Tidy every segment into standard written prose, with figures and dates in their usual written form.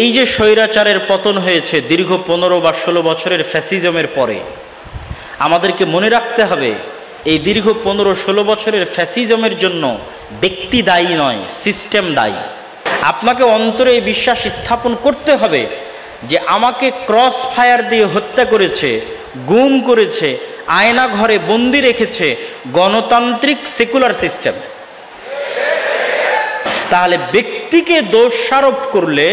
এই যে স্বৈরাচারের পতন হয়েছে দীর্ঘ 15 বা 16 বছরের ফ্যাসিজমের পরে, আমাদেরকে মনে রাখতে হবে এই দীর্ঘ 15-16 বছরের ফ্যাসিজমের জন্য ব্যক্তি দায়ী নয়, সিস্টেম দায়ী। আপনাকে অন্তরে এই বিশ্বাস স্থাপন করতে হবে যে আমাকে ক্রস ফায়ার দিয়ে হত্যা করেছে, গুম করেছে, আয়না ঘরে বন্দি রেখেছে গণতান্ত্রিক সেকুলার সিস্টেম। তাহলে ব্যক্তিকে দোষারোপ করলে,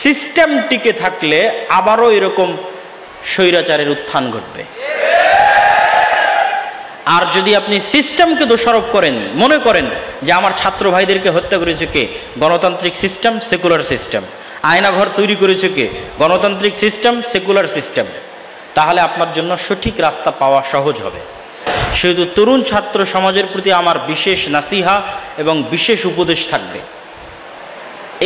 সিস্টেম টিকে থাকলে আবারও এরকম স্বৈরাচারের উত্থান ঘটবে। আর যদি আপনি সিস্টেমকে দোষারোপ করেন, মনে করেন যে আমার ছাত্র ভাইদেরকে হত্যা করেছে কে? গণতান্ত্রিক সিস্টেম, সেকুলার সিস্টেম। আয়নাঘর তৈরি করেছে কে? গণতান্ত্রিক সিস্টেম, সেকুলার সিস্টেম। তাহলে আপনার জন্য সঠিক রাস্তা পাওয়া সহজ হবে। সেহেতু তরুণ ছাত্র সমাজের প্রতি আমার বিশেষ নাসিহা এবং বিশেষ উপদেশ থাকবে,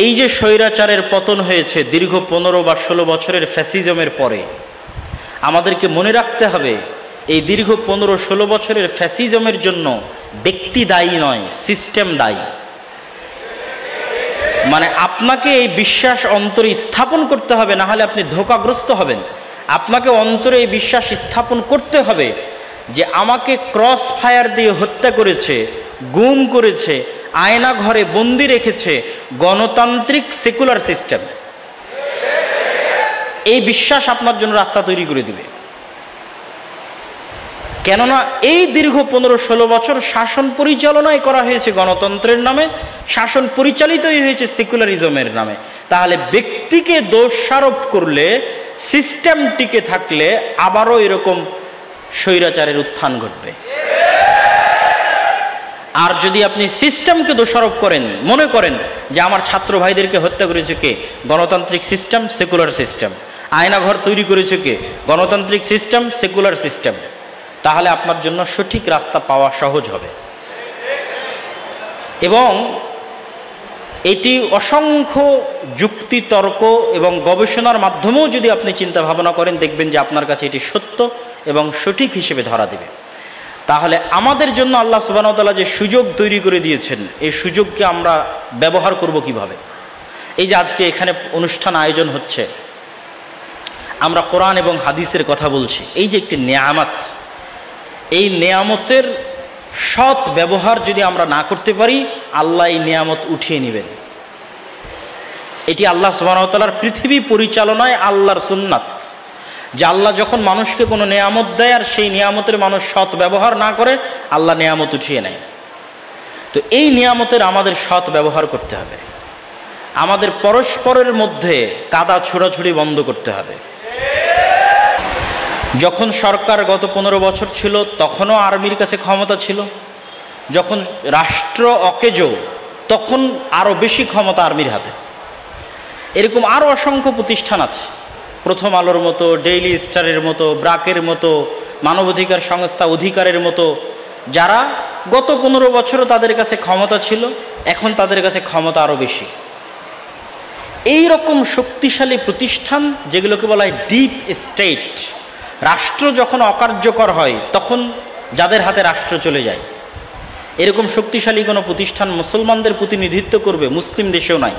এই যে স্বৈরাচারের পতন হয়েছে দীর্ঘ 15 বা 16 বছরের ফ্যাসিজমের পরে, আমাদেরকে মনে রাখতে হবে এই দীর্ঘ 15-16 বছরের ফ্যাসিজমের জন্য ব্যক্তি দায়ী নয়, সিস্টেম দায়ী। মানে আপনাকে এই বিশ্বাস অন্তরে স্থাপন করতে হবে, না হলে আপনি ধোঁকাগ্রস্ত হবেন। আপনাকে অন্তরে এই বিশ্বাস স্থাপন করতে হবে যে আমাকে ক্রস ফায়ার দিয়ে হত্যা করেছে, গুম করেছে, আয়না ঘরে বন্দি রেখেছে গণতান্ত্রিক সেকুলার সিস্টেম। এই বিশ্বাস আপনার জন্য রাস্তা তৈরি করে দিবে। কেননা এই দীর্ঘ 15-16 বছর শাসন পরিচালনাই করা হয়েছে গণতন্ত্রের নামে, শাসন পরিচালিতই হয়েছে সেকুলারিজমের নামে। তাহলে ব্যক্তিকে দোষারোপ করলে, সিস্টেম টিকে থাকলে আবারও এরকম স্বৈরাচারের উত্থান ঘটবে। আর যদি আপনি সিস্টেমকে দোষারোপ করেন, মনে করেন যে আমার ছাত্র ভাইদেরকে হত্যা করেছে কে? গণতান্ত্রিক সিস্টেম, সেকুলার সিস্টেম। আয়নাঘর তৈরি করেছে কে? গণতান্ত্রিক সিস্টেম, সেকুলার সিস্টেম। তাহলে আপনার জন্য সঠিক রাস্তা পাওয়া সহজ হবে। এবং এটি অসংখ্য যুক্তি, তর্ক এবং গবেষণার মাধ্যমেও যদি আপনি চিন্তা ভাবনা করেন, দেখবেন যে আপনার কাছে এটি সত্য এবং সঠিক হিসেবে ধরা দেবে। তাহলে আমাদের জন্য আল্লাহ সুবহানাহু ওয়া তাআলা যে সুযোগ তৈরি করে দিয়েছেন, এই সুযোগকে আমরা ব্যবহার করব কিভাবে? এই যে আজকে এখানে অনুষ্ঠান আয়োজন হচ্ছে, আমরা কোরআন এবং হাদিসের কথা বলছি, এই যে একটি নেয়ামত, এই নেয়ামতের সৎ ব্যবহার যদি আমরা না করতে পারি, আল্লাহ এই নেয়ামত উঠিয়ে নেবেন। এটি আল্লাহ সুবহানাহু ওয়া তাআলার পৃথিবী পরিচালনায় আল্লাহর সুন্নাত, যে আল্লাহ যখন মানুষকে কোনো নেয়ামত দেয় আর সেই নেয়ামতের মানুষ সৎ ব্যবহার না করে, আল্লাহ নেয়ামত উঠিয়ে নেয়। তো এই নেয়ামতের আমাদের সৎ ব্যবহার করতে হবে। আমাদের পরস্পরের মধ্যে কাদা ছোড়াছুড়ি বন্ধ করতে হবে। যখন সরকার গত 15 বছর ছিল, তখনও আর্মির কাছে ক্ষমতা ছিল। যখন রাষ্ট্র অকেজো, তখন আরও বেশি ক্ষমতা আর্মির হাতে। এরকম আরও অসংখ্য প্রতিষ্ঠান আছে, প্রথম আলোর মতো, ডেইলি স্টারের মতো, ব্রাকের মতো, মানবাধিকার সংস্থা অধিকারের মতো, যারা গত 15 বছরও তাদের কাছে ক্ষমতা ছিল, এখন তাদের কাছে ক্ষমতা আরও বেশি। এই রকম শক্তিশালী প্রতিষ্ঠান, যেগুলোকে বলা হয় ডিপ স্টেট, রাষ্ট্র যখন অকার্যকর হয় তখন যাদের হাতে রাষ্ট্র চলে যায়, এরকম শক্তিশালী কোনো প্রতিষ্ঠান মুসলমানদের প্রতিনিধিত্ব করবে মুসলিম দেশেও নাই।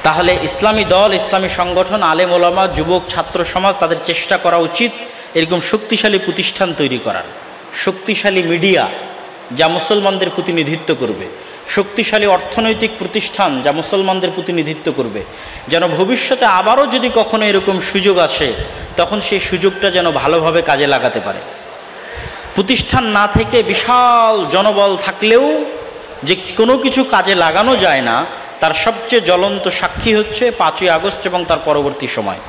তাহলে ইসলামী দল, ইসলামী সংগঠন, আলেম ওলামা, যুবক, ছাত্র সমাজ, তাদের চেষ্টা করা উচিত এরকম শক্তিশালী প্রতিষ্ঠান তৈরি করার, শক্তিশালী মিডিয়া যা মুসলমানদের প্রতিনিধিত্ব করবে, শক্তিশালী অর্থনৈতিক প্রতিষ্ঠান যা মুসলমানদের প্রতিনিধিত্ব করবে, যেন ভবিষ্যতে আবারও যদি কখনো এরকম সুযোগ আসে, তখন সেই সুযোগটা যেন ভালোভাবে কাজে লাগাতে পারে। প্রতিষ্ঠান না থেকে বিশাল জনবল থাকলেও যে কোনো কিছু কাজে লাগানো যায় না, তার সবচেয়ে জ্বলন্ত সাক্ষী হচ্ছে 5ই আগস্ট এবং তার পরবর্তী সময়।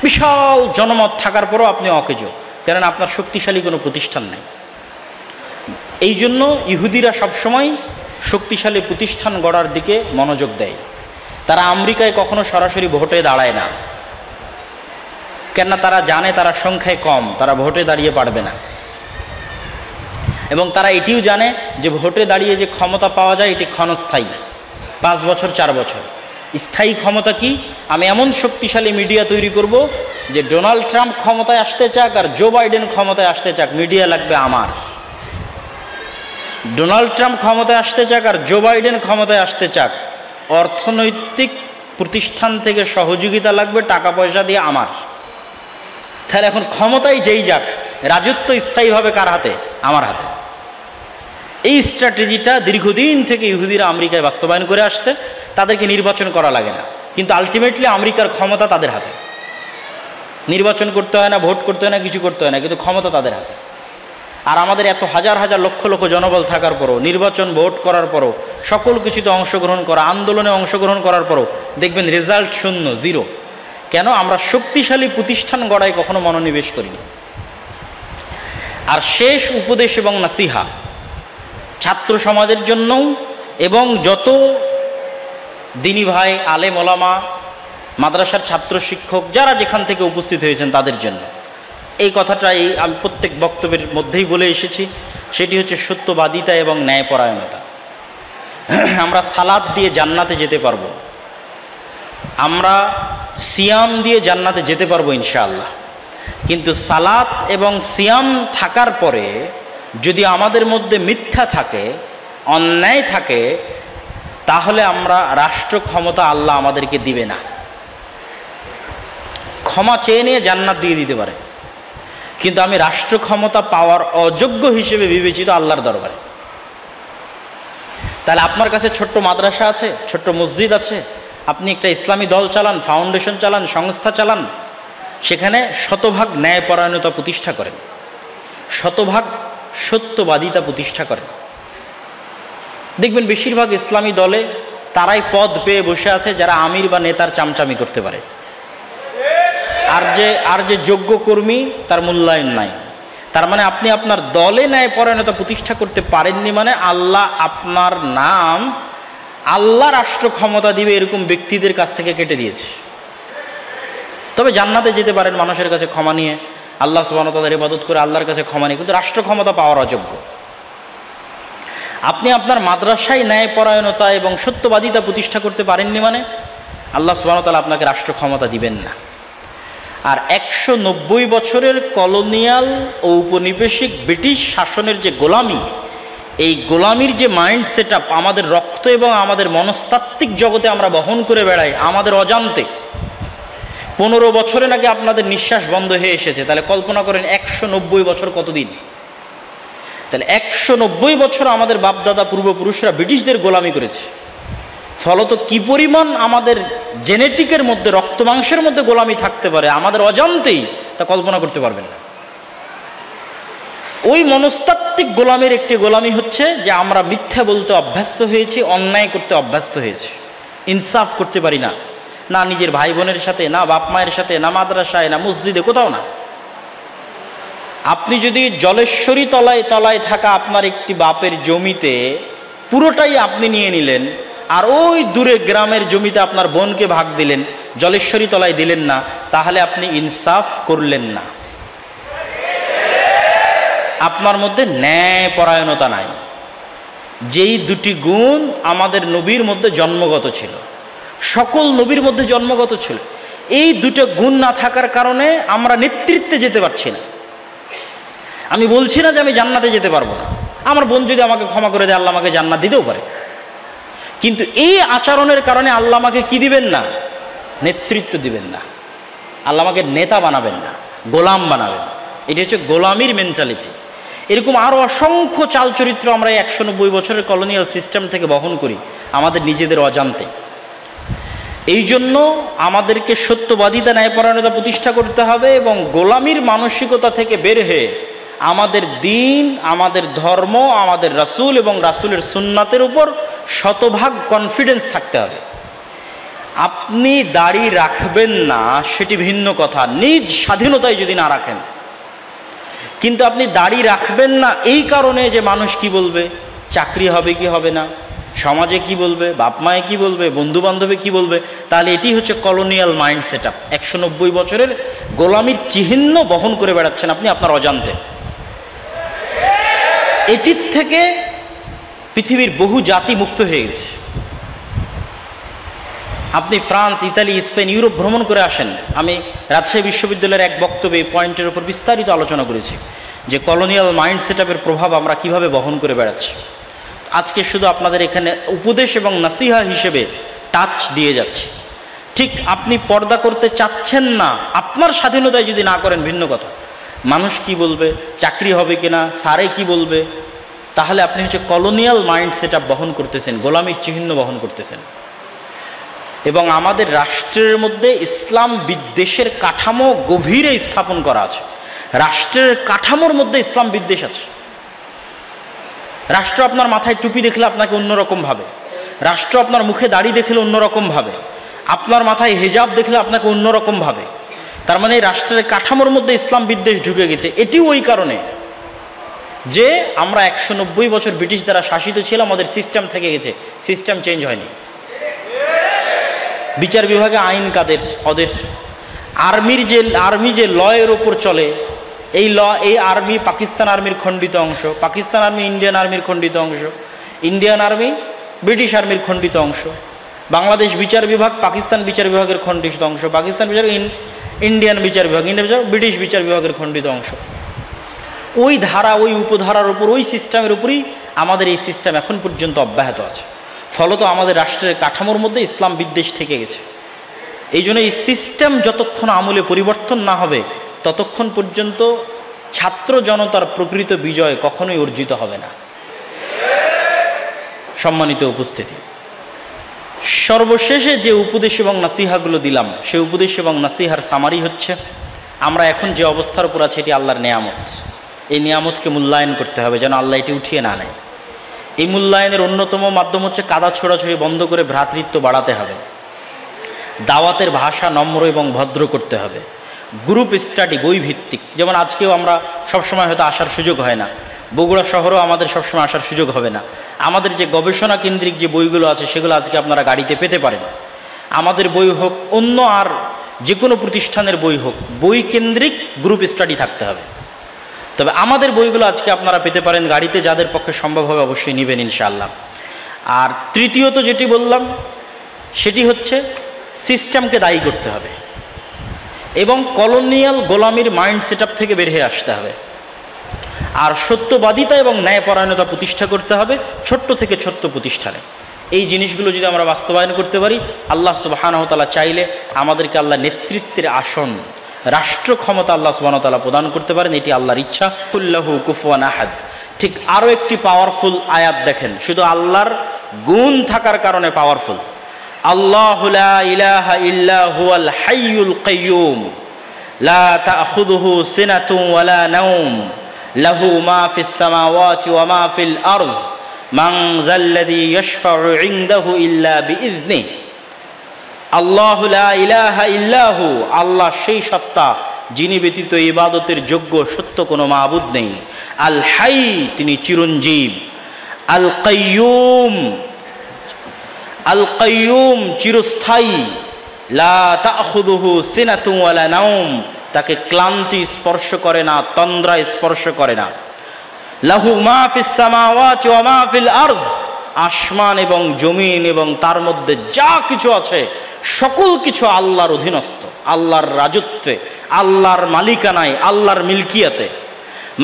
বিশাল জনমত থাকার পরও আপনি অকেজো, কারণ আপনার শক্তিশালী কোনো প্রতিষ্ঠান নেই। এই জন্য ইহুদিরা সবসময় শক্তিশালী প্রতিষ্ঠান গড়ার দিকে মনোযোগ দেয়। তারা আমেরিকায় কখনো সরাসরি ভোটে দাঁড়ায় না, কেননা তারা জানে তারা সংখ্যায় কম, তারা ভোটে দাঁড়িয়ে পারবে না। এবং তারা এটিও জানে যে ভোটে দাঁড়িয়ে যে ক্ষমতা পাওয়া যায় এটি ক্ষণস্থায়ী, 5 বছর 4 বছর। স্থায়ী ক্ষমতা কি? আমি এমন শক্তিশালী মিডিয়া তৈরি করব যে ডোনাল্ড ট্রাম্প ক্ষমতায় আসতে চাক আর জো বাইডেন ক্ষমতায় আসতে চাক, মিডিয়া লাগবে আমার। ডোনাল্ড ট্রাম্প ক্ষমতায় আসতে চাক আর জো বাইডেন ক্ষমতায় আসতে চাক, অর্থনৈতিক প্রতিষ্ঠান থেকে সহযোগিতা লাগবে, টাকা পয়সা দিয়ে আমার। তাহলে এখন ক্ষমতায় যেই যাক, রাজত্ব স্থায়ীভাবে কার হাতে? আমার হাতে। এই স্ট্র্যাটেজিটা দীর্ঘদিন থেকে ইহুদিরা আমেরিকায় বাস্তবায়ন করে আসছে। তাদেরকে নির্বাচন করা লাগে না, কিন্তু আলটিমেটলি আমেরিকার ক্ষমতা তাদের হাতে। নির্বাচন করতে হয় না, ভোট করতে হয় না, কিছু করতে হয় না, কিন্তু ক্ষমতা তাদের হাতে। আর আমাদের এত হাজার হাজার লক্ষ লক্ষ জনবল থাকার পরও, নির্বাচন ভোট করার পরও, সকল কিছুতে অংশগ্রহণ করা, আন্দোলনে অংশগ্রহণ করার পরও দেখবেন রেজাল্ট শূন্য, জিরো। কেন? আমরা শক্তিশালী প্রতিষ্ঠান গড়ায় কখনো মনোনিবেশ করিনি। আর শেষ উপদেশ এবং নাসিহা ছাত্র সমাজের জন্য এবং যত দিনী ভাই, আলেম ওলামা, মাদ্রাসার ছাত্র শিক্ষক যারা যেখান থেকে উপস্থিত হয়েছেন তাদের জন্য এই কথাটাই আমি প্রত্যেক বক্তব্যের মধ্যেই বলে এসেছি, সেটি হচ্ছে সত্যবাদিতা এবং ন্যায়পরায়ণতা। আমরা সালাত দিয়ে জান্নাতে যেতে পারবো, আমরা সিয়াম দিয়ে জান্নাতে যেতে পারবো ইনশাআল্লাহ, কিন্তু সালাত এবং সিয়াম থাকার পরে যদি আমাদের মধ্যে মিথ্যা থাকে, অন্যায় থাকে, তাহলে আমরা রাষ্ট্র ক্ষমতা আল্লাহ আমাদেরকে দিবে না। ক্ষমা চেয়ে নিয়ে জান্নাত দিয়ে দিতে পারে, কিন্তু আমি রাষ্ট্র ক্ষমতা পাওয়ার অযোগ্য হিসেবে বিবেচিত আল্লাহর দরবারে। তাহলে আপনার কাছে ছোট্ট মাদ্রাসা আছে, ছোট্ট মসজিদ আছে, আপনি একটা ইসলামী দল চালান, ফাউন্ডেশন চালান, সংস্থা চালান, সেখানে শতভাগ ন্যায়পরায়ণতা প্রতিষ্ঠা করেন, শতভাগ সত্যবাদিতা প্রতিষ্ঠা করেন। দেখবেন বেশিরভাগ ইসলামী দলে তারাই পদ পেয়ে বসে আছে যারা আমির বা নেতার চামচামি করতে পারে, আর যে যোগ্য কর্মী তার মূল্যায়ন নাই। তার মানে আপনি আপনার দলে ন্যায়পরায়ণতা প্রতিষ্ঠা করতে পারেননি, মানে আল্লাহ আপনার নাম, আল্লাহ রাষ্ট্র ক্ষমতা দিবে এরকম ব্যক্তিদের কাছ থেকে কেটে দিয়েছে। তবে জান্নাতে যেতে পারেন মানুষের কাছে ক্ষমা নিয়ে, আল্লাহ সুবহানাহু ওয়া তাআলার ইবাদত করে আল্লাহর কাছে ক্ষমা নিয়ে, কিন্তু রাষ্ট্র ক্ষমতা পাওয়ার অযোগ্য। আপনি আপনার মাদ্রাসায় ন্যায়পরায়ণতা এবং সত্যবাদিতা প্রতিষ্ঠা করতে পারেননি, মানে আল্লাহ সুবহানাহু ওয়া তাআলা আপনাকে রাষ্ট্র ক্ষমতা দিবেন না। আর 190 বছরের কলোনিয়াল ও উপনিবেশিক ব্রিটিশ শাসনের যে গোলামি, এই গোলামির যে মাইন্ড সেট আপ আমাদের রক্ত এবং আমাদের মনস্তাত্ত্বিক জগতে আমরা বহন করে বেড়াই আমাদের অজান্তে। 15 বছরে নাকি আপনাদের নিঃশ্বাস বন্ধ হয়ে এসেছে, তাহলে কল্পনা করেন 190 বছর কতদিন। তাহলে 190 বছর আমাদের বাপদাদা পূর্বপুরুষরা ব্রিটিশদের গোলামি করেছে, ফলত কি পরিমাণ আমাদের জেনেটিকের মধ্যে, রক্ত মাংসের মধ্যে গোলামি থাকতে পারে আমাদের অজান্তেই, তা কল্পনা করতে পারবেন না। ওই মনস্তাত্ত্বিক গোলামির একটি গোলামি হচ্ছে যে আমরা মিথ্যা বলতে অভ্যস্ত হয়েছি, অন্যায় করতে অভ্যস্ত হয়েছি, ইনসাফ করতে পারি না, না নিজের ভাই বোনের সাথে, না বাপ মায়ের সাথে, না মাদ্রাসায়, না মসজিদে, কোথাও না। আপনি যদি জলেশ্বরী তলায় থাকা আপনার একটি বাপের জমিতে পুরোটাই আপনি নিয়ে নিলেন, আর ওই দূরে গ্রামের জমিতে আপনার বোনকে ভাগ দিলেন, জলেশ্বরী তলায় দিলেন না, তাহলে আপনি ইনসাফ করলেন না। আপনার মধ্যে ন্যায়পরায়ণতা নাই। যেই দুটি গুণ আমাদের নবীর মধ্যে জন্মগত ছিল, সকল নবীর মধ্যে জন্মগত ছিল, এই দুটো গুণ না থাকার কারণে আমরা নেতৃত্বে যেতে পারছি না। আমি বলছি না যে আমি জান্নাতে যেতে পারবো না, আমার বোন যদি আমাকে ক্ষমা করে দেয় আল্লাহ আমাকে জান্নাত দিতেও পারে, কিন্তু এই আচরণের কারণে আল্লাহ আমাকে কি দিবেন না? নেতৃত্ব দিবেন না, আল্লাহ আমাকে নেতা বানাবেন না, গোলাম বানাবেন। এটি হচ্ছে গোলামির মেন্টালিটি। এরকম আরও অসংখ্য চাল চরিত্র আমরা 190 বছরের কলোনিয়াল সিস্টেম থেকে বহন করি আমাদের নিজেদের অজান্তে। এই জন্য আমাদেরকে সত্যবাদিতা, ন্যায়পরায়ণতা প্রতিষ্ঠা করতে হবে এবং গোলামির মানসিকতা থেকে বের হয়ে আমাদের দিন, আমাদের ধর্ম, আমাদের রাসূল এবং রাসূলের সুন্নাতের উপর শতভাগ কনফিডেন্স থাকতে হবে। আপনি দাড়ি রাখবেন না সেটি ভিন্ন কথা, নিজ স্বাধীনতায় যদি না রাখেন, কিন্তু আপনি দাড়ি রাখবেন না এই কারণে যে মানুষ কি বলবে, চাকরি হবে কি হবে না, সমাজে কি বলবে, বাপ মায়ে কি বলবে, বন্ধু বান্ধবে কি বলবে, তাহলে এটি হচ্ছে কলোনিয়াল মাইন্ড সেট আপ। 190 বছরের গোলামির চিহ্ন বহন করে বেড়াচ্ছেন আপনি আপনার অজান্তে। এটির থেকে পৃথিবীর বহু জাতি মুক্ত হয়ে গেছে। আপনি ফ্রান্স, ইতালি, স্পেন, ইউরোপ ভ্রমণ করে আসেন। আমি রাজশাহী বিশ্ববিদ্যালয়ের এক বক্তব্যে এই পয়েন্টের উপর বিস্তারিত আলোচনা করেছি যে কলোনিয়াল মাইন্ড সেট আপের প্রভাব আমরা কিভাবে বহন করে বেড়াচ্ছি। আজকে শুধু আপনাদের এখানে উপদেশ এবং নাসিহা হিসেবে টাচ দিয়ে যাচ্ছে। ঠিক আপনি পর্দা করতে চাচ্ছেন না, আপনার স্বাধীনতায় যদি না করেন ভিন্ন কথা, মানুষ কি বলবে, চাকরি হবে কিনা, স্যারে কি বলবে, তাহলে আপনি হচ্ছে কলোনিয়াল মাইন্ড সেট আপ বহন করতেছেন, গোলামির চিহ্ন বহন করতেছেন। এবং আমাদের রাষ্ট্রের মধ্যে ইসলাম বিদ্বেষের কাঠামো গভীরে স্থাপন করা আছে। রাষ্ট্রের কাঠামোর মধ্যে ইসলাম বিদ্বেষ আছে। রাষ্ট্র আপনার মাথায় টুপি দেখলে আপনাকে অন্যরকম ভাবে, রাষ্ট্র আপনার মুখে দাড়ি দেখলে অন্যরকম ভাবে, আপনার মাথায় হিজাব দেখলে আপনাকে অন্যরকম ভাবে। তার মানে রাষ্ট্রের কাঠামোর মধ্যে ইসলাম বিদ্বেষ ঢুকে গেছে। এটিও ওই কারণে যে আমরা 190 বছর ব্রিটিশ দ্বারা শাসিত ছিলাম, আমাদের সিস্টেম থেকে গেছে, সিস্টেম চেঞ্জ হয়নি। বিচার বিভাগে আইন কাদের? ওদের। আর্মি যে লয়ের ওপর চলে, এই আর্মি পাকিস্তান আর্মির খণ্ডিত অংশ, পাকিস্তান আর্মি ইন্ডিয়ান আর্মির খণ্ডিত অংশ, ইন্ডিয়ান আর্মি ব্রিটিশ আর্মির খণ্ডিত অংশ। বাংলাদেশ বিচার বিভাগ পাকিস্তান বিচার বিভাগের খণ্ডিত অংশ, পাকিস্তান বিচার ইন্ডিয়ান বিচার বিভাগ, ইন্ডিয়ান বিচার ব্রিটিশ বিচার বিভাগের খণ্ডিত অংশ। ওই ধারা, ওই উপধারার উপর, ওই সিস্টেমের উপরই আমাদের এই সিস্টেম এখন পর্যন্ত অব্যাহত আছে। ফলত আমাদের রাষ্ট্রের কাঠামোর মধ্যে ইসলাম বিদ্বেষ থেকে গেছে। এই জন্য এই সিস্টেম যতক্ষণ আমূলে পরিবর্তন না হবে ততক্ষণ পর্যন্ত ছাত্র জনতার প্রকৃত বিজয় কখনোই অর্জিত হবে না। সম্মানিত উপস্থিতি, সর্বশেষে যে উপদেশ এবং নাসিহাগুলো দিলাম, সেই উপদেশ এবং নাসিহার সামারি হচ্ছে, আমরা এখন যে অবস্থার উপর আছি এটি আল্লাহর নেয়ামত। এই নিয়ামতকে মূল্যায়ন করতে হবে যেন আল্লাহ এটি উঠিয়ে না নেয়। এই মূল্যায়নের অন্যতম মাধ্যম হচ্ছে কাদা ছোড়াছড়ি বন্ধ করে ভ্রাতৃত্ব বাড়াতে হবে, দাওয়াতের ভাষা নম্র এবং ভদ্র করতে হবে, গ্রুপ স্টাডি বই ভিত্তিক। যেমন আজকেও আমরা সবসময় হয়তো আসার সুযোগ হয় না, বগুড়া শহরেও আমাদের সবসময় আসার সুযোগ হবে না। আমাদের যে গবেষণা কেন্দ্রিক যে বইগুলো আছে সেগুলো আজকে আপনারা গাড়িতে পেতে পারেন। আমাদের বই হোক, অন্য আর যে কোনো প্রতিষ্ঠানের বই হোক, বই কেন্দ্রিক গ্রুপ স্টাডি থাকতে হবে। তবে আমাদের বইগুলো আজকে আপনারা পেতে পারেন গাড়িতে, যাদের পক্ষে সম্ভব হবে অবশ্যই নেবেন ইনশাআল্লাহ। আর তৃতীয়ত যেটি বললাম সেটি হচ্ছে সিস্টেমকে দায়ী করতে হবে এবং কলোনিয়াল গোলামির মাইন্ড সেট আপ থেকে বের হয়ে আসতে হবে। আর সত্যবাদিতা এবং ন্যায়পরায়ণতা প্রতিষ্ঠা করতে হবে ছোট্ট থেকে ছোট্ট প্রতিষ্ঠানে। এই জিনিসগুলো যদি আমরা বাস্তবায়ন করতে পারি, আল্লাহ সুবহানাহু ওয়া তাআলা চাইলে আমাদেরকে আল্লাহ নেতৃত্বের আসন, রাষ্ট্র ক্ষমতা আল্লাহ সুবহানাহু ওয়া তাআলা প্রদান করতে পারেন। এটি আল্লাহর ইচ্ছা। কুল্লাহু কুফুয়ান আহাদ। ঠিক আরও একটি পাওয়ারফুল আয়াত দেখেন, শুধু আল্লাহর গুণ থাকার কারণে পাওয়ারফুল। আল্লাহু লা ইলাহা ইল্লা হুয়াল হাইয়ুল কাইয়্যুম লা তাখুযুহু সিনাতুন ওয়ালা নাওম লাহু মা ফিস সামাওয়াতি ওয়া মা ফিল আরজ মান যাল্লাযী ইয়াশফাউ ইনদাহু ইল্লা বিইযনিহি। আল্লাহু লা ইলাহা ইল্লাহু, আল্লাহ সেই সত্তা যিনি ব্যতীত ইবাদতের যোগ্য সত্য কোনো মাবুদ নেই। আল হাই, তিনি চিরঞ্জীব। আল কাইয়্যুম, আল কাইয়্যুম চিরস্থায়ী। লা তাখুযুহু সিনাতুন ওয়ালা নাওম, তাকে ক্লান্তি স্পর্শ করে না, তন্দ্রা স্পর্শ করে না। লাহু মা ফিস সামাওয়াতি ওয়া মা ফিল আরজ, আসমান এবং জমিন এবং তার মধ্যে যা কিছু আছে সকল কিছু আল্লাহর অধীনস্থ, আল্লাহর রাজত্বে, আল্লাহর মালিকানায়, আল্লাহর মিলকিয়াতে।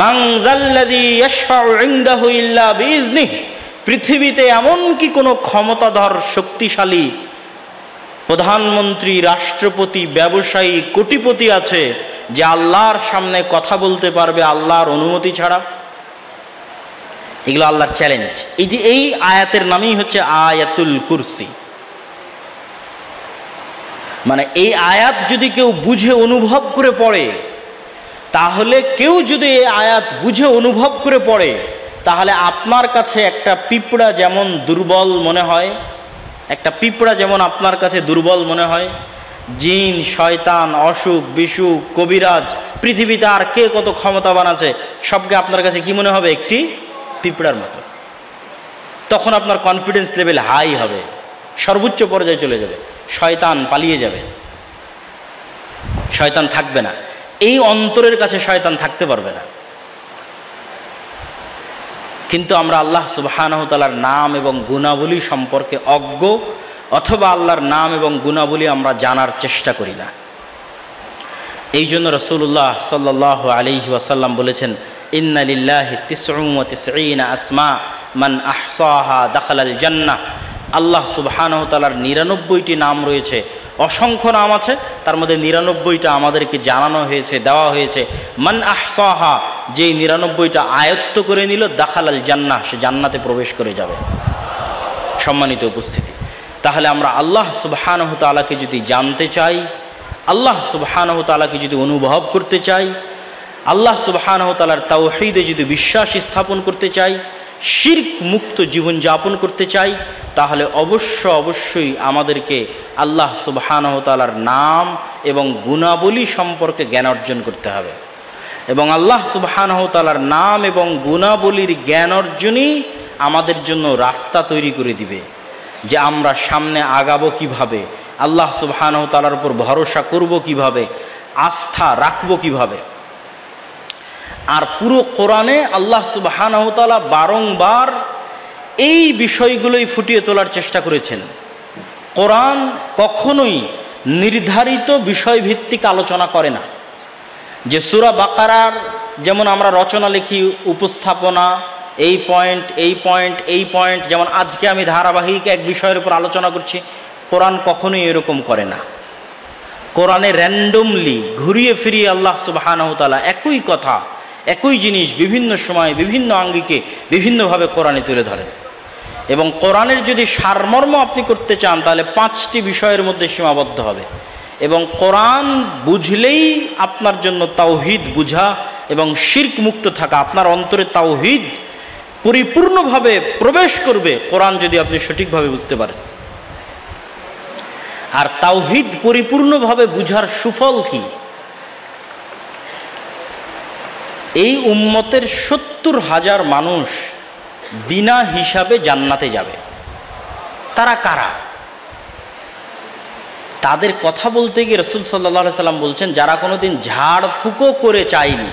মান যাল্লাযী ইয়াশফাউ ইনদাহু ইল্লা বিইজনিহি, পৃথিবীতে এমন কি কোনো ক্ষমতাধর শক্তিশালী প্রধানমন্ত্রী, রাষ্ট্রপতি, ব্যবসায়ী, কোটিপতি আছে যে আল্লাহর সামনে কথা বলতে পারবে আল্লাহর অনুমতি ছাড়া? এগুলো আল্লাহর চ্যালেঞ্জ। এই আয়াতের নামই হচ্ছে আয়াতুল কুরসি। মানে এই আয়াত যদি কেউ বুঝে অনুভব করে পড়ে, তাহলে কেউ যদি এই আয়াত বুঝে অনুভব করে পড়ে, তাহলে আপনার কাছে একটা পিঁপড়া যেমন দুর্বল মনে হয়, একটা পিঁপড়া যেমন আপনার কাছে দুর্বল মনে হয়, জিন, শয়তান, অসুখ, বিসুখ, কবিরাজ, পৃথিবীতে আর কে কত ক্ষমতাবান আছে, সবকে আপনার কাছে কি মনে হবে? একটি পিঁপড়ার মতো। তখন আপনার কনফিডেন্স লেভেল হাই হবে, সর্বোচ্চ পর্যায়ে চলে যাবে, শয়তান পালিয়ে যাবে, শয়তান থাকবে না। এই অন্তরের কাছে শয়তান থাকতে পারবে না। কিন্তু আমরা আল্লাহ সুবহানাহু ওয়া তাআলার নাম এবং গুণাবলী সম্পর্কে অজ্ঞ, অথবা আল্লাহর নাম এবং গুণাবলী আমরা জানার চেষ্টা করি না। এই জন্য রাসূলুল্লাহ সাল্লাল্লাহু আলাইহি ওয়াসাল্লাম বলেছেন, ইন্না লিল্লাহি 99 আসমা মান আহসাহা দাখালাল জান্নাহ। আল্লাহ সুবহানাহু ওয়া তাআলার ৯৯টি নাম রয়েছে, অসংখ্য নাম আছে, তার মধ্যে ৯৯টা আমাদেরকে জানানো হয়েছে, দেওয়া হয়েছে। মান আহসাহা, যেই ৯৯টা আয়ত্ত করে নিল, দাখালাল জান্নাহ, সে জান্নাতে প্রবেশ করে যাবে। সম্মানিত উপস্থিতি, তাহলে আমরা আল্লাহ সুবহানাহু ওয়া তাআলাকে যদি জানতে চাই, আল্লাহ সুবহানাহু ওয়া তাআলাকে যদি অনুভব করতে চাই, আল্লাহ সুবহানাহু ওয়া তাআলার তাওহীদে যদি বিশ্বাস স্থাপন করতে চাই, শিরক মুক্ত জীবনযাপন করতে চাই, তাহলে অবশ্যই আমাদেরকে আল্লাহ সুবহানাহু ওয়া তাআলার নাম এবং গুণাবলী সম্পর্কে জ্ঞান অর্জন করতে হবে। এবং আল্লাহ সুবহানাহু ওয়া তাআলার নাম এবং গুণাবলীর জ্ঞান অর্জনই আমাদের জন্য রাস্তা তৈরি করে দিবে যে আমরা সামনে আগাবো কিভাবে, আল্লাহ সুবহানাহু ওয়া তাআলার উপর ভরসা করব কিভাবে, আস্থা রাখবো কিভাবে। আর পুরো কোরআনে আল্লাহ সুবহানাহু ওয়া তাআলা বারংবার এই বিষয়গুলোই ফুটিয়ে তোলার চেষ্টা করেছেন। কোরআন কখনোই নির্ধারিত বিষয়ভিত্তিক আলোচনা করে না, যে সূরা বাকারার যেমন আমরা রচনা লিখি, উপস্থাপনা, এই পয়েন্ট এই পয়েন্ট এই পয়েন্ট, যেমন আজকে আমি ধারাবাহিক এক বিষয়ের উপর আলোচনা করছি, কোরআন কখনোই এরকম করে না। কোরআনে র্যান্ডমলি ঘুরিয়ে ফিরিয়ে আল্লাহ সুবহানাহু ওয়া তাআলা একই কথা, একই জিনিস বিভিন্ন সময় বিভিন্ন আঙ্গিকে বিভিন্নভাবে কোরআনে তুলে ধরেন। এবং কোরআনের যদি সারমর্ম আপনি করতে চান, তাহলে 5টি বিষয়ের মধ্যে সীমাবদ্ধ হবে। এবং কোরআন বুঝলেই আপনার জন্য তাওহীদ বুঝা এবং শিরক মুক্ত থাকা, আপনার অন্তরে তাওহীদ পরিপূর্ণভাবে প্রবেশ করবে কোরআন যদি আপনি সঠিকভাবে বুঝতে পারেন। আর তাওহীদ পরিপূর্ণভাবে বুঝার সুফল কি? এই উম্মতের ৭০,০০০ মানুষ বিনা হিসাবে জান্নাতে যাবে। তারা কারা? তাদের কথা বলতে গিয়ে রাসূল সাল্লাল্লাহু আলাইহি সাল্লাম বলছেন, যারা কোনোদিন ঝাড়ফুঁকো করে চায়নি।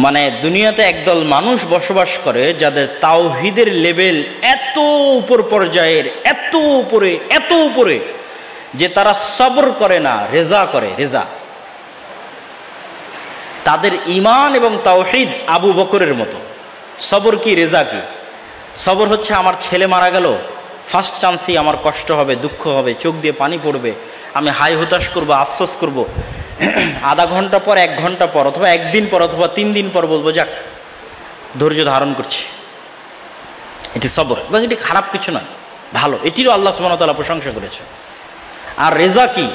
মানে দুনিয়াতে একদল মানুষ বসবাস করে যাদের তাওহীদের লেভেল এত উপর পর্যায়ের, এত উপরে যে তারা সবর করে না, রেজা করে। রেজা, তাদের ঈমান এবং তাওহীদ আবু বকরের মতো। সবর কি, রেজা কি? সবর হচ্ছে আমার ছেলে মারা গেল, ফার্স্ট চান্সেই আমার কষ্ট হবে, দুঃখ হবে, চোখ দিয়ে পানি পড়বে, আমি হাই হতাশ করব, আফসোস করব, আধা ঘন্টা পর, 1 ঘন্টা পর, অথবা 1 দিন পর, অথবা 3 দিন পর বলবো যাক ধৈর্য ধারণ করছি। এটি সবর, এবং এটি খারাপ কিছু নয়, ভালো, এটিরও আল্লাহ সুবহানাহু ওয়া তাআলা প্রশংসা করেছে। আর রেজা কি?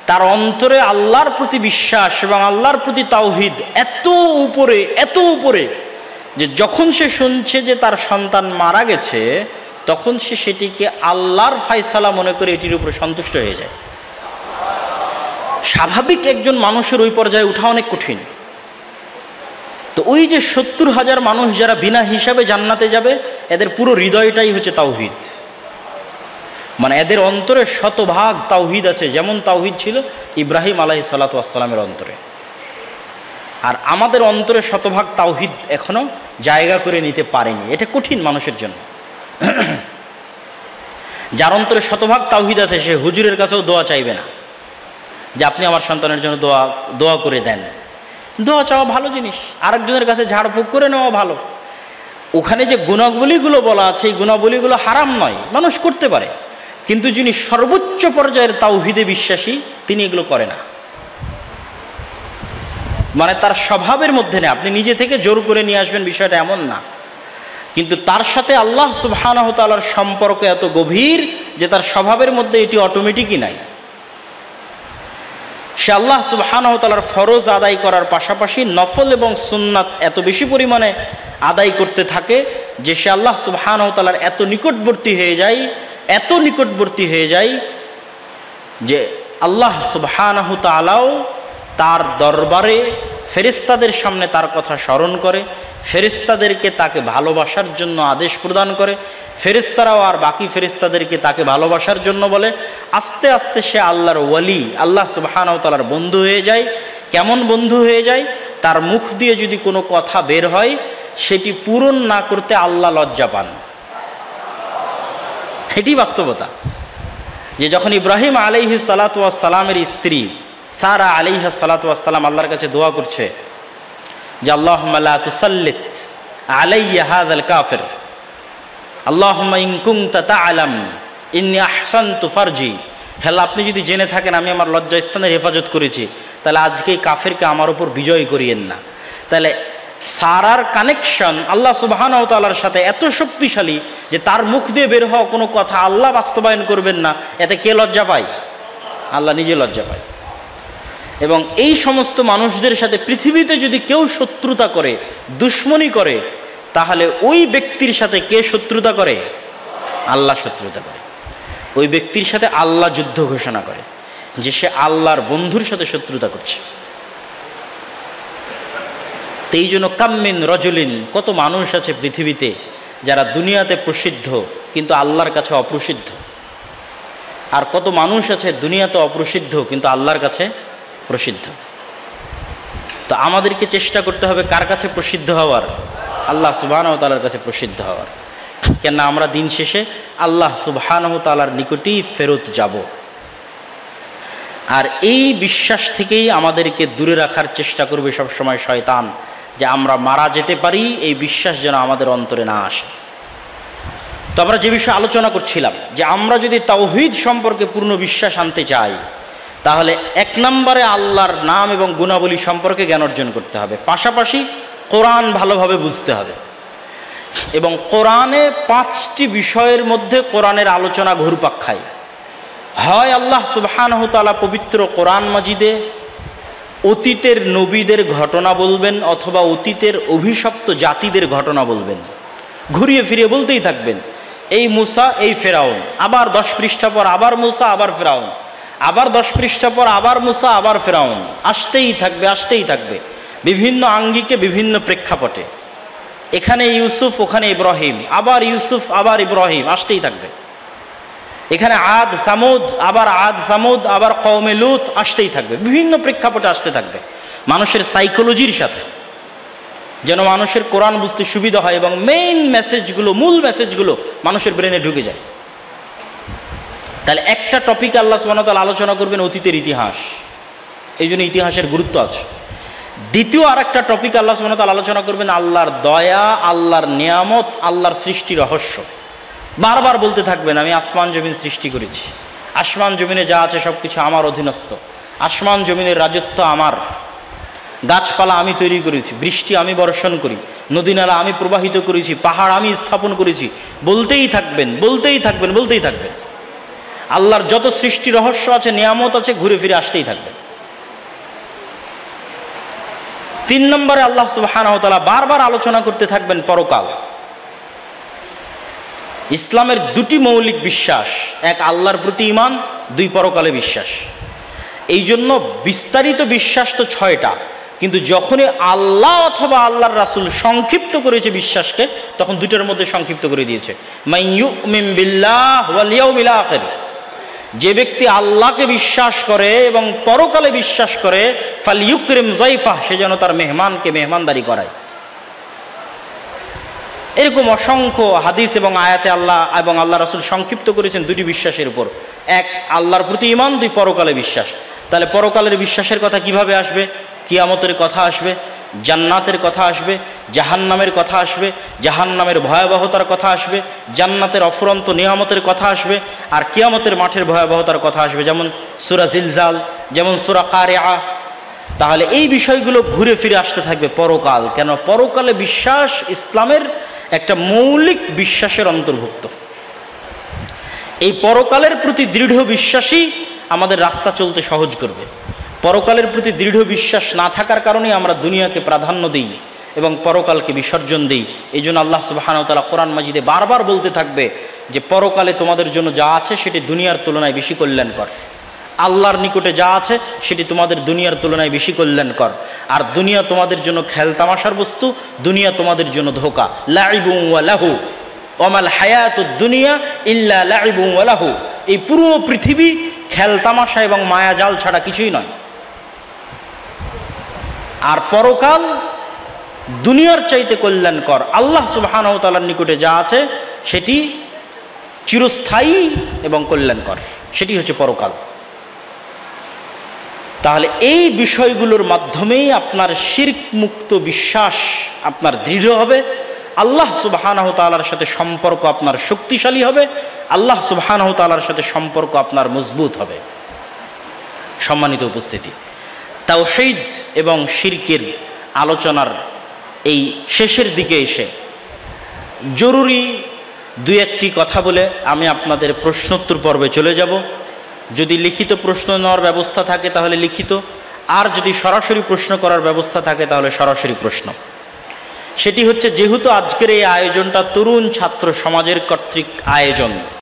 তার অন্তরে আল্লাহর প্রতি বিশ্বাস এবং আল্লাহর প্রতি তাওহীদ এত উপরে যে যখন সে শুনছে যে তার সন্তান মারা গেছে, তখন সে সেটিকে আল্লাহর ফায়সালা মনে করে এটির উপরে সন্তুষ্ট হয়ে যায়। স্বাভাবিক একজন মানুষের ওই পর্যায়ে ওঠা অনেক কঠিন। তো ওই যে ৭০,০০০ মানুষ যারা বিনা হিসাবে জান্নাতে যাবে, এদের পুরো হৃদয়টাই হচ্ছে তাওহীদ। মানে এদের অন্তরে 100% তাওহীদ আছে, যেমন তাওহীদ ছিল ইব্রাহিম আলাইহিস সালাতু ওয়াস সালামের অন্তরে। আর আমাদের অন্তরে 100% তাওহীদ এখনো জায়গা করে নিতে পারেনি। এটা কঠিন মানুষের জন্য। যার অন্তরে 100% তাওহীদ আছে, সে হুজুরের কাছেও দোয়া চাইবে না যে আপনি আমার সন্তানের জন্য দোয়া করে দেন। দোয়া চাওয়া ভালো জিনিস, আরেকজনের কাছে ঝাড়ফুঁক করে নেওয়া ভালো। ওখানে যে গুণাবলীগুলো বলা আছে, এই গুণাবলীগুলো হারাম নয়, মানুষ করতে পারে, কিন্তু যিনি সর্বোচ্চ পর্যায়ের তাওহীদে বিশ্বাসী, তিনি এগুলো করে না। মানে তার স্বভাবের মধ্যে নেই, আপনি নিজে থেকে জোর করে নিয়ে আসবেন বিষয়টা এমন না, কিন্তু তার সাথে আল্লাহ সুবহানাহু ওয়া তাআলার সম্পর্ক এত গভীর যে তার স্বভাবের মধ্যে এটি অটোমেটিকই নাই। সে আল্লাহ সুবহানাহু ওয়া তাআলার ফরজ আদায় করার পাশাপাশি নফল এবং সুন্নাত এত বেশি পরিমাণে আদায় করতে থাকে যে সে আল্লাহ সুবহানাহু ওয়া তাআলার এত নিকটবর্তী হয়ে যায় যে আল্লাহ সুবহানাহু ওয়া তাআলাও তার দরবারে ফেরেশতাদের সামনে তার কথা স্মরণ করে, ফেরেশতাদেরকে তাকে ভালোবাসার জন্য আদেশ প্রদান করে, ফেরেশতারাও আর বাকি ফেরেশতাদেরকে তাকে ভালোবাসার জন্য বলে। আস্তে আস্তে সে আল্লাহর ওয়ালি, আল্লাহ সুবহানাহু ওয়া তাআলার বন্ধু হয়ে যায়। কেমন বন্ধু হয়ে যায়? তার মুখ দিয়ে যদি কোনো কথা বের হয়, সেটি পূরণ না করতে আল্লাহ লজ্জা পান। এটি বাস্তবতা। যে যখন ইব্রাহিম আলাইহিস সালাতু ওয়াস সালামের স্ত্রী সারা আলাইহিস সালাতু ওয়াস সালাম আল্লাহর কাছে দোয়া করছে যে আল্লাহুম্মা লা তুসাল্লিত আলাইয়া হাযাল কাফির, আল্লাহুম্মা ইন কুনতা তা'লাম ইন্নী আহসানতু ফারজি, হে আল্লাহ আপনি যদি জেনে থাকেন আমি আমার লজ্জাস্থানের হেফাজত করেছি, তাহলে আজকে এই কাফেরকে আমার উপর বিজয় করিয়েন না। তাহলে সারার কানেকশন আল্লাহ সুবহানাহু ওয়া তাআলার সাথে এত শক্তিশালী যে তার মুখ দিয়ে বের হওয়া কোনো কথা আল্লাহ বাস্তবায়ন করবেন না, এতে কে লজ্জা পায়? আল্লাহ নিজে লজ্জা পায়। এবং এই সমস্ত মানুষদের সাথে পৃথিবীতে যদি কেউ শত্রুতা করে, দুশ্মনী করে, তাহলে ওই ব্যক্তির সাথে কে শত্রুতা করে? আল্লাহ শত্রুতা করে। ওই ব্যক্তির সাথে আল্লাহ যুদ্ধ ঘোষণা করে যে সে আল্লাহর বন্ধুর সাথে শত্রুতা করছে। তো এই জন্য কাম্মিন রজুলিন, কত মানুষ আছে পৃথিবীতে যারা দুনিয়াতে প্রসিদ্ধ কিন্তু আল্লাহর কাছে অপ্রসিদ্ধ, আর কত মানুষ আছে দুনিয়াতে অপ্রসিদ্ধ কিন্তু আল্লাহর কাছে প্রসিদ্ধ। তো আমাদেরকে চেষ্টা করতে হবে কার কাছে প্রসিদ্ধ হওয়ার? আল্লাহ সুবহানাহু ওয়া তাআলার কাছে প্রসিদ্ধ হওয়ার। কেন আমরা দিন শেষে আল্লাহ সুবহানাহু ওয়া তাআলার নিকটেই ফেরত যাব। আর এই বিশ্বাস থেকেই আমাদেরকে দূরে রাখার চেষ্টা করবে সবসময় শয়তান, যে আমরা মারা যেতে পারি, এই বিশ্বাস যেন আমাদের অন্তরে না আসে। তো আমরা যে বিষয়ে আলোচনা করছিলাম যে আমরা যদি তাওহীদ সম্পর্কে পূর্ণ বিশ্বাস আনতে চাই, তাহলে এক নম্বরে আল্লাহর নাম এবং গুণাবলী সম্পর্কে জ্ঞান অর্জন করতে হবে, পাশাপাশি কোরআন ভালোভাবে বুঝতে হবে। এবং কোরআনে 5টি বিষয়ের মধ্যে কোরআনের আলোচনা ঘুরপাক খায়। হয় আল্লাহ সুবহানাহু ওয়া তাআলা পবিত্র কোরআন মাজিদে অতীতের নবীদের ঘটনা বলবেন, অথবা অতীতের অভিশপ্ত জাতিদের ঘটনা বলবেন, ঘুরিয়ে ফিরিয়ে বলতেই থাকবেন। এই মুসা, এই ফেরাউন, আবার 10 পৃষ্ঠা পর আবার মুসা, আবার ফেরাউন, আবার 10 পৃষ্ঠা পর আবার মুসা, আবার ফেরাউন, আসতেই থাকবে আসতেই থাকবে, বিভিন্ন আঙ্গিকে বিভিন্ন প্রেক্ষাপটে। এখানে ইউসুফ, ওখানে ইব্রাহিম, আবার ইউসুফ, আবার ইব্রাহিম, আসতেই থাকবে। এখানে আদ সামুদ, আবার আদ সামুদ, আবার কওমে লূত, আসতেই থাকবে, বিভিন্ন প্রেক্ষাপটে আসতে থাকবে, মানুষের সাইকোলজির সাথে, যেন মানুষের কোরআন বুঝতে সুবিধা হয় এবং মেইন মেসেজগুলো, মূল মেসেজগুলো মানুষের ব্রেনে ঢুকে যায়। তাহলে একটা টপিক আল্লাহ সুবহানাহু ওয়া তাআলা আলোচনা করবেন অতীতের ইতিহাস, এই জন্য ইতিহাসের গুরুত্ব আছে। দ্বিতীয় আর একটা টপিক আল্লাহ সুবহানাহু ওয়া তাআলা আলোচনা করবেন আল্লাহর দয়া, আল্লাহর নিয়ামত, আল্লাহর সৃষ্টি রহস্য। বারবার বলতে থাকবেন আমি আসমান জমিন সৃষ্টি করেছি, আসমান জমিনে যা আছে সব কিছু আমার অধীনস্থ, আসমান জমিনের রাজত্ব আমার, গাছপালা আমি তৈরি করেছি, বৃষ্টি আমি বর্ষণ করি, নদী নালা আমি প্রবাহিত করেছি, পাহাড় আমি স্থাপন করেছি। বলতেই থাকবেন বলতেই থাকবেন বলতেই থাকবেন। আল্লাহর যত সৃষ্টি রহস্য আছে, নিয়ামত আছে, ঘুরে ফিরে আসতেই থাকবে। 3 নম্বরে আল্লাহ সুবহানাহু ওয়া তাআলা বারবার আলোচনা করতে থাকবেন পরকাল। ইসলামের 2টি মৌলিক বিশ্বাস, এক আল্লাহর প্রতি ঈমান, 2 পরকালে বিশ্বাস। এই জন্য বিস্তারিত বিশ্বাস তো 6টা, কিন্তু যখনই আল্লাহ অথবা আল্লাহর রাসূল সংক্ষিপ্ত করেছে বিশ্বাসকে, তখন 2টার মধ্যে সংক্ষিপ্ত করে দিয়েছে। মান ইউমিন বিল্লাহ ওয়াল ইয়াউমিল আখির, যে ব্যক্তি আল্লাহকে বিশ্বাস করে এবং পরকালে বিশ্বাস করে, ফালইউকরিম যায়ফাহ, সে যেন তার মেহমানকে মেহমানদারি করায়। এরকম অসংখ্য হাদিস এবং আয়াতে আল্লাহ এবং আল্লাহ রাসূল সংক্ষিপ্ত করেছেন 2টি বিশ্বাসের উপর, এক আল্লাহর প্রতি ঈমান, 2 পরকালে বিশ্বাস। তাহলে পরকালের বিশ্বাসের কথা কিভাবে আসবে? কিয়ামতের কথা আসবে, জান্নাতের কথা আসবে, জাহান্নামের কথা আসবে, জাহান্নামের ভয়াবহতার কথা আসবে, জান্নাতের অফুরন্ত নিয়ামতের কথা আসবে, আর কিয়ামতের মাঠের ভয়াবহতার কথা আসবে, যেমন সূরা জিলজাল, যেমন সূরা কারিআ। তাহলে এই বিষয়গুলো ঘুরে ফিরে আসতে থাকবে পরকাল। কেন? পরকালে বিশ্বাস ইসলামের একটা মৌলিক বিশ্বাসের অন্তর্ভুক্ত। এই পরকালের প্রতি দৃঢ় বিশ্বাসই আমাদের রাস্তা চলতে সহজ করবে। পরকালের প্রতি দৃঢ় বিশ্বাস না থাকার কারণে আমরা দুনিয়াকে প্রাধান্য দিই এবং পরকালকে বিসর্জন দিই। এই জন্য আল্লাহ সুবহানাহু ওয়া তাআলা কোরআন মাজিদে বারবার বলতে থাকবে যে পরকালে তোমাদের জন্য যা আছে সেটি দুনিয়ার তুলনায় বেশি কল্যাণকর। আল্লাহর নিকটে যা আছে সেটি তোমাদের দুনিয়ার তুলনায় বেশি কল্যাণকর। আর দুনিয়া তোমাদের জন্য খেলতামাশার বস্তু, দুনিয়া তোমাদের জন্য ধোঁকা। লাইবু ওয়া লাহু ওয়ামাল হায়াতুদ দুনিয়া ইল্লা লাইবু ওয়া লাহু। এই পুরো পৃথিবী খেলতামাশা এবং মায়াজাল ছাড়া কিছুই নয়। আর পরকাল দুনিয়ার চাইতে কল্যাণকর। আল্লাহ সুবহানাহু ওয়া তাআলার নিকটে যা আছে সেটি চিরস্থায়ী এবং কল্যাণকর, সেটি হচ্ছে পরকাল। তাহলে এই বিষয়গুলোর মাধ্যমেই আপনার শিরক মুক্ত বিশ্বাস আপনার দৃঢ় হবে। আল্লাহ সুবহানাহু তাআলার সাথে সম্পর্ক আপনার শক্তিশালী হবে, আল্লাহ সুবহানাহু তাআলার সাথে সম্পর্ক আপনার মজবুত হবে। সম্মানিত উপস্থিতি, তাওহীদ এবং শিরকের আলোচনার এই শেষের দিকে এসে জরুরি দুই একটি কথা বলে আমি আপনাদের প্রশ্নোত্তর পর্বে চলে যাব। যদি লিখিত প্রশ্ন নেওয়ার ব্যবস্থা থাকে তাহলে লিখিত, আর যদি সরাসরি প্রশ্ন করার ব্যবস্থা থাকে তাহলে সরাসরি প্রশ্ন। সেটি হচ্ছে, যেহেতু আজকের এই আয়োজনটা তরুণ ছাত্র সমাজের কর্তৃক আয়োজন,